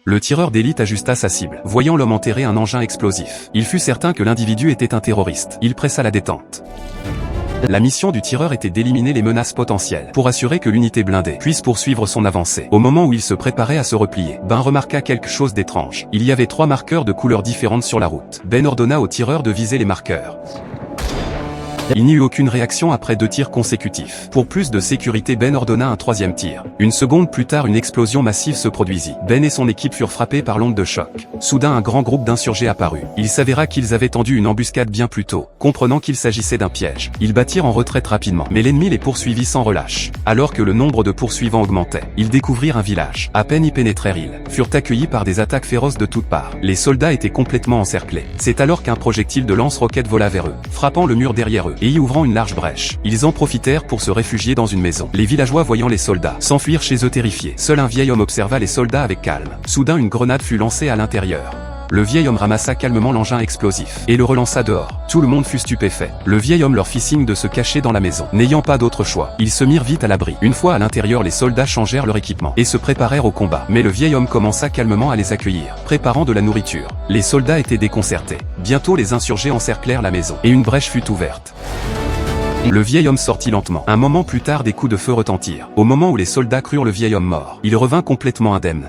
Le tireur d'élite ajusta sa cible, voyant l'homme enterrer un engin explosif. Il fut certain que l'individu était un terroriste. Il pressa la détente. La mission du tireur était d'éliminer les menaces potentielles, pour assurer que l'unité blindée puisse poursuivre son avancée. Au moment où il se préparait à se replier, Ben remarqua quelque chose d'étrange. Il y avait 3 marqueurs de couleurs différentes sur la route. Ben ordonna au tireur de viser les marqueurs. Il n'y eut aucune réaction après 2 tirs consécutifs. Pour plus de sécurité, Ben ordonna un 3e tir. Une seconde plus tard, une explosion massive se produisit. Ben et son équipe furent frappés par l'onde de choc. Soudain, un grand groupe d'insurgés apparut. Il s'avéra qu'ils avaient tendu une embuscade bien plus tôt. Comprenant qu'il s'agissait d'un piège, ils battirent en retraite rapidement. Mais l'ennemi les poursuivit sans relâche. Alors que le nombre de poursuivants augmentait, ils découvrirent un village. À peine y pénétrèrent-ils, furent accueillis par des attaques féroces de toutes parts. Les soldats étaient complètement encerclés. C'est alors qu'un projectile de lance-roquettes vola vers eux, frappant le mur derrière eux et y ouvrant une large brèche. Ils en profitèrent pour se réfugier dans une maison. Les villageois, voyant les soldats, s'enfuirent chez eux terrifiés. Seul un vieil homme observa les soldats avec calme. Soudain, une grenade fut lancée à l'intérieur. Le vieil homme ramassa calmement l'engin explosif et le relança dehors. Tout le monde fut stupéfait. Le vieil homme leur fit signe de se cacher dans la maison. N'ayant pas d'autre choix, ils se mirent vite à l'abri. Une fois à l'intérieur, les soldats changèrent leur équipement et se préparèrent au combat. Mais le vieil homme commença calmement à les accueillir, préparant de la nourriture. Les soldats étaient déconcertés. Bientôt, les insurgés encerclèrent la maison et une brèche fut ouverte. Le vieil homme sortit lentement. Un moment plus tard, des coups de feu retentirent. Au moment où les soldats crurent le vieil homme mort, il revint complètement indemne.